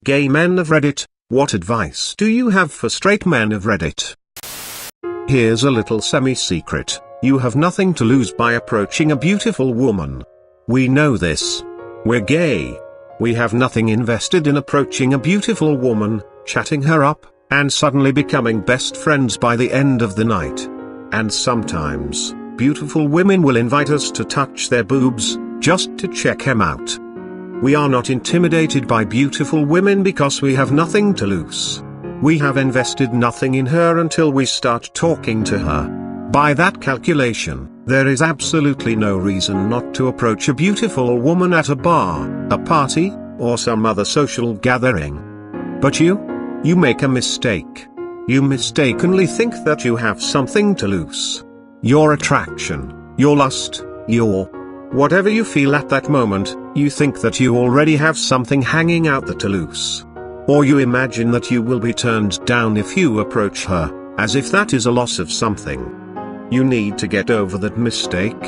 Gay men of Reddit, what advice do you have for straight men of Reddit? Here's a little semi-secret: you have nothing to lose by approaching a beautiful woman. We know this. We're gay. We have nothing invested in approaching a beautiful woman, chatting her up, and suddenly becoming best friends by the end of the night. And sometimes, beautiful women will invite us to touch their boobs, just to check them out. We are not intimidated by beautiful women because we have nothing to lose. We have invested nothing in her until we start talking to her. By that calculation, there is absolutely no reason not to approach a beautiful woman at a bar, a party, or some other social gathering. But you make a mistake. You mistakenly think that you have something to lose. Your attraction, your lust, your whatever you feel at that moment, you think that you already have something hanging out there to lose. Or you imagine that you will be turned down if you approach her, as if that is a loss of something. You need to get over that mistake.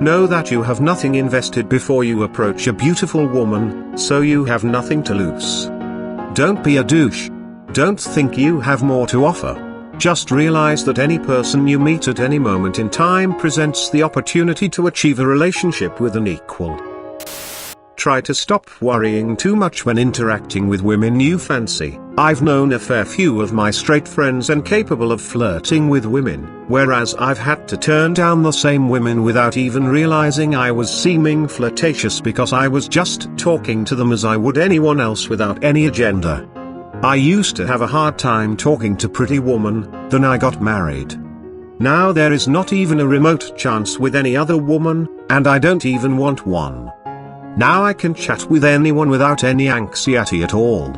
Know that you have nothing invested before you approach a beautiful woman, so you have nothing to lose. Don't be a douche. Don't think you have more to offer. Just realize that any person you meet at any moment in time presents the opportunity to achieve a relationship with an equal. Try to stop worrying too much when interacting with women you fancy. I've known a fair few of my straight friends incapable of flirting with women, whereas I've had to turn down the same women without even realizing I was seeming flirtatious because I was just talking to them as I would anyone else without any agenda. I used to have a hard time talking to pretty women, then I got married. Now there is not even a remote chance with any other woman, and I don't even want one. Now I can chat with anyone without any anxiety at all.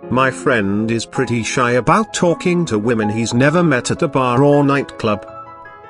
My friend is pretty shy about talking to women he's never met at a bar or nightclub.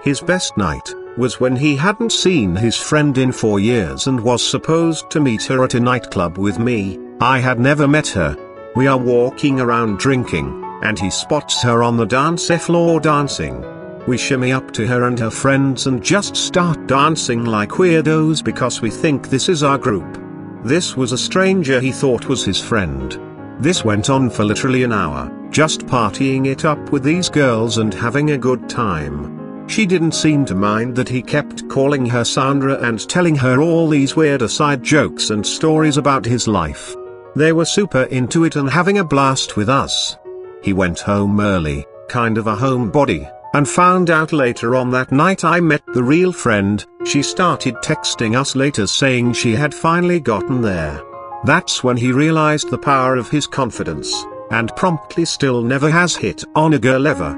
His best night was when he hadn't seen his friend in 4 years and was supposed to meet her at a nightclub with me. I had never met her. We are walking around drinking, and he spots her on the dance floor dancing. We shimmy up to her and her friends and just start dancing like weirdos because we think this is our group. This was a stranger he thought was his friend. This went on for literally an hour, just partying it up with these girls and having a good time. She didn't seem to mind that he kept calling her Sandra and telling her all these weird aside jokes and stories about his life. They were super into it and having a blast with us. He went home early, kind of a homebody, and found out later on that night I met the real friend. She started texting us later saying she had finally gotten there. That's when he realized the power of his confidence, and promptly still never has hit on a girl ever.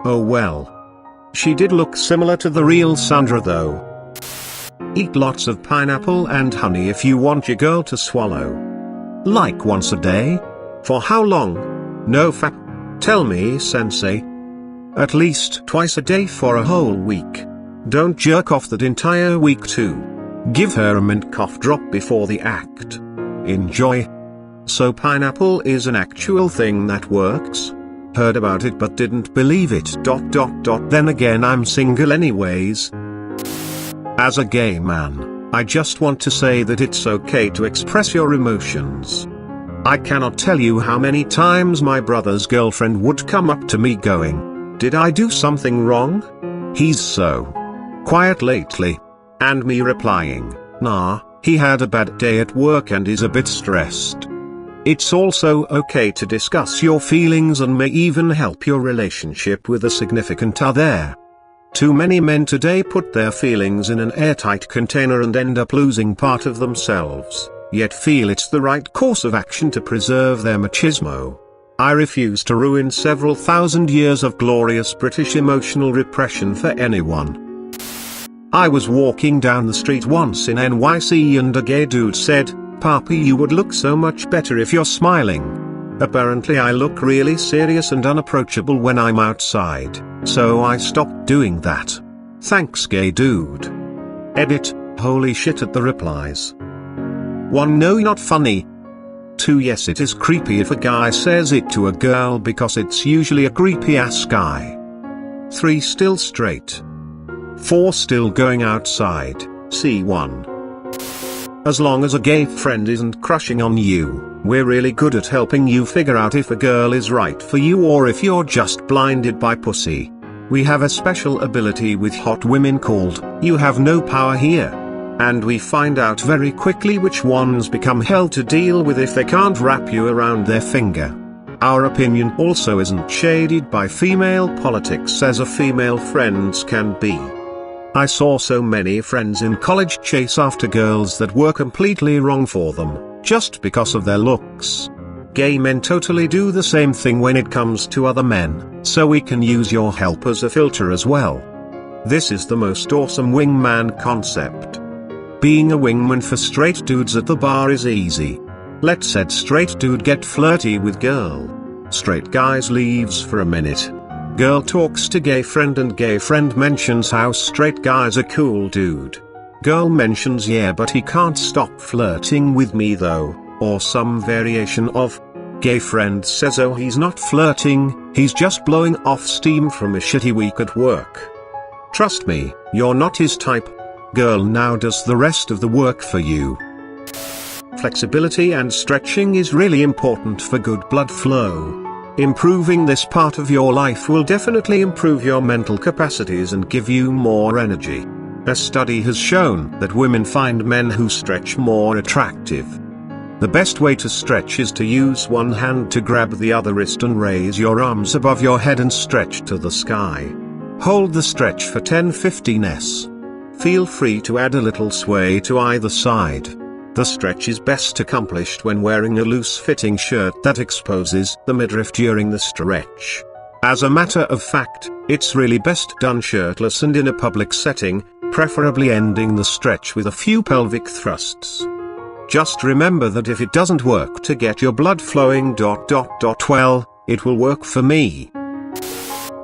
Oh well. She did look similar to the real Sandra though. Eat lots of pineapple and honey if you want your girl to swallow. Like once a day? For how long? No fap. Tell me, sensei. At least twice a day for a whole week. Don't jerk off that entire week too. Give her a mint cough drop before the act. Enjoy. So pineapple is an actual thing that works? Heard about it but didn't believe it. Then again I'm single anyways. As a gay man, I just want to say that it's okay to express your emotions. I cannot tell you how many times my brother's girlfriend would come up to me going, "Did I do something wrong? He's so quiet lately." And me replying, "Nah, he had a bad day at work and is a bit stressed." It's also okay to discuss your feelings and may even help your relationship with a significant other. Too many men today put their feelings in an airtight container and end up losing part of themselves, yet feel it's the right course of action to preserve their machismo. I refuse to ruin several thousand years of glorious British emotional repression for anyone. I was walking down the street once in NYC and a gay dude said, "Papi, you would look so much better if you're smiling." Apparently I look really serious and unapproachable when I'm outside, so I stopped doing that. Thanks, gay dude. Edit, holy shit at the replies. 1. No, not funny. 2. Yes, it is creepy if a guy says it to a girl because it's usually a creepy ass guy. 3. Still straight. 4. Still going outside, C1. As long as a gay friend isn't crushing on you, we're really good at helping you figure out if a girl is right for you or if you're just blinded by pussy. We have a special ability with hot women called, "You have no power here." And we find out very quickly which ones become hell to deal with if they can't wrap you around their finger. Our opinion also isn't shaded by female politics as a female friends can be. I saw so many friends in college chase after girls that were completely wrong for them, just because of their looks. Gay men totally do the same thing when it comes to other men, so we can use your help as a filter as well. This is the most awesome wingman concept. Being a wingman for straight dudes at the bar is easy. Let said straight dude get flirty with girl. Straight guys leaves for a minute. Girl talks to gay friend and gay friend mentions how straight guy's a cool dude. Girl mentions yeah but he can't stop flirting with me though, or some variation of. Gay friend says oh he's not flirting, he's just blowing off steam from a shitty week at work. Trust me, you're not his type. Girl now does the rest of the work for you. Flexibility and stretching is really important for good blood flow. Improving this part of your life will definitely improve your mental capacities and give you more energy. A study has shown that women find men who stretch more attractive. The best way to stretch is to use one hand to grab the other wrist and raise your arms above your head and stretch to the sky. Hold the stretch for 10-15 s. Feel free to add a little sway to either side. The stretch is best accomplished when wearing a loose-fitting shirt that exposes the midriff during the stretch. As a matter of fact, it's really best done shirtless and in a public setting, preferably ending the stretch with a few pelvic thrusts. Just remember that if it doesn't work to get your blood flowing ... well, it will work for me.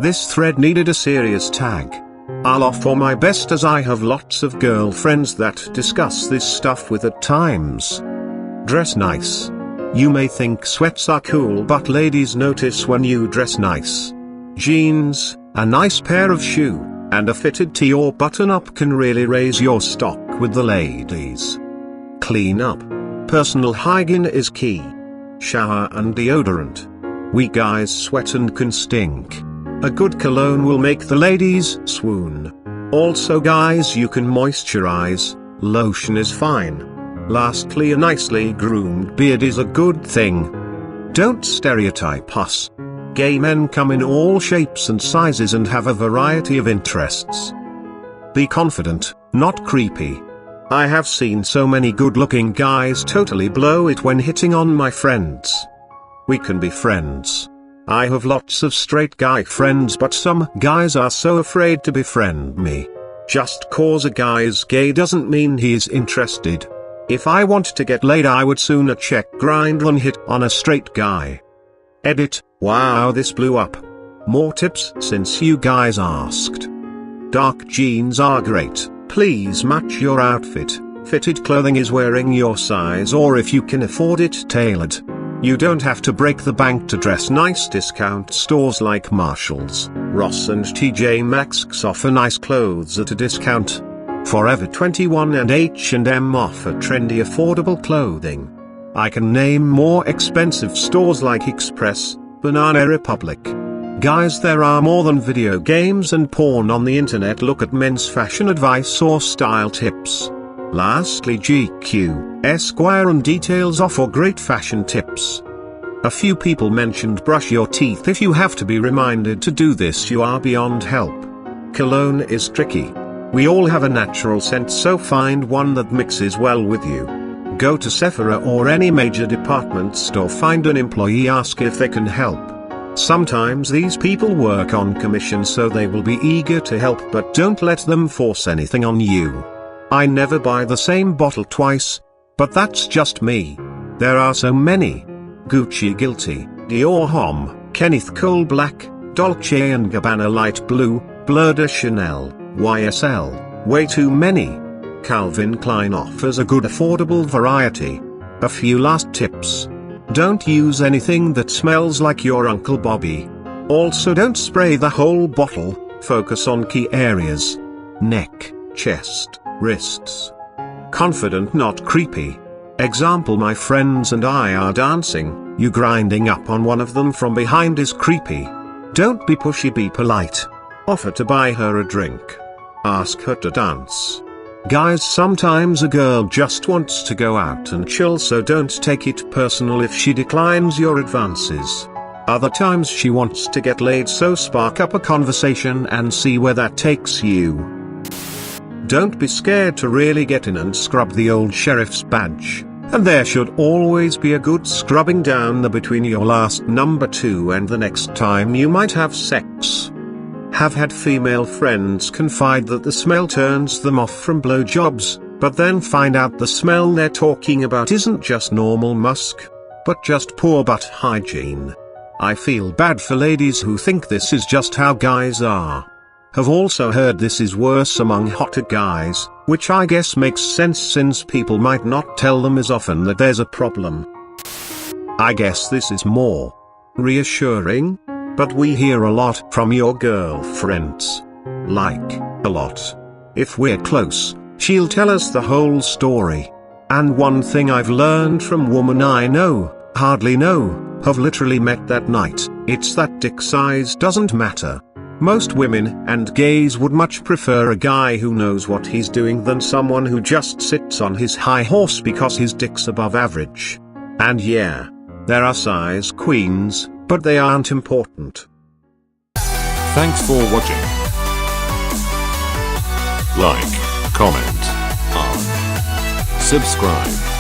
This thread needed a serious tag. I'll offer my best as I have lots of girlfriends that discuss this stuff with at times. Dress nice. You may think sweats are cool but ladies notice when you dress nice. Jeans, a nice pair of shoe, and a fitted tee or button-up can really raise your stock with the ladies. Clean up. Personal hygiene is key. Shower and deodorant. We guys sweat and can stink. A good cologne will make the ladies swoon. Also guys, you can moisturize, lotion is fine. Lastly, a nicely groomed beard is a good thing. Don't stereotype us. Gay men come in all shapes and sizes and have a variety of interests. Be confident, not creepy. I have seen so many good-looking guys totally blow it when hitting on my friends. We can be friends. I have lots of straight guy friends but some guys are so afraid to befriend me. Just cause a guy is gay doesn't mean he is interested. If I want to get laid I would sooner check Grindr than hit on a straight guy. Edit, wow this blew up. More tips since you guys asked. Dark jeans are great, please match your outfit. Fitted clothing is wearing your size or if you can afford it tailored. You don't have to break the bank to dress nice. Discount stores like Marshalls, Ross and TJ Maxx offer nice clothes at a discount. Forever 21 and H&M offer trendy affordable clothing. I can name more expensive stores like Express, Banana Republic. Guys, there are more than video games and porn on the internet. Look at men's fashion advice or style tips. Lastly, GQ, Esquire and Details offer great fashion tips. A few people mentioned brush your teeth. If you have to be reminded to do this, you are beyond help. Cologne is tricky. We all have a natural scent, so find one that mixes well with you. Go to Sephora or any major department store, find an employee, ask if they can help. Sometimes these people work on commission, so they will be eager to help, but don't let them force anything on you. I never buy the same bottle twice, but that's just me. There are so many. Gucci Guilty, Dior Homme, Kenneth Cole Black, Dolce & Gabbana Light Blue, Bleu de Chanel, YSL, way too many. Calvin Klein offers a good affordable variety. A few last tips. Don't use anything that smells like your Uncle Bobby. Also don't spray the whole bottle, focus on key areas. Neck, chest, wrists. confident, not creepy. Example: my friends and I are dancing, you grinding up on one of them from behind is creepy. Don't be pushy, be polite. Offer to buy her a drink. Ask her to dance. Guys, sometimes a girl just wants to go out and chill, so don't take it personal if she declines your advances. Other times she wants to get laid, so spark up a conversation and see where that takes you. Don't be scared to really get in and scrub the old sheriff's badge, and there should always be a good scrubbing down the between your last number 2 and the next time you might have sex. Have had female friends confide that the smell turns them off from blowjobs, but then find out the smell they're talking about isn't just normal musk, but just poor butt hygiene. I feel bad for ladies who think this is just how guys are. Have also heard this is worse among hotter guys, which I guess makes sense since people might not tell them as often that there's a problem. I guess this is more reassuring, but we hear a lot from your girlfriends. Like, a lot. If we're close, she'll tell us the whole story. And one thing I've learned from women I know, hardly know, have literally met that night, it's that dick size doesn't matter. Most women and gays would much prefer a guy who knows what he's doing than someone who just sits on his high horse because his dick's above average. And yeah, there are size queens, but they aren't important. Thanks for watching. Like, comment, and subscribe.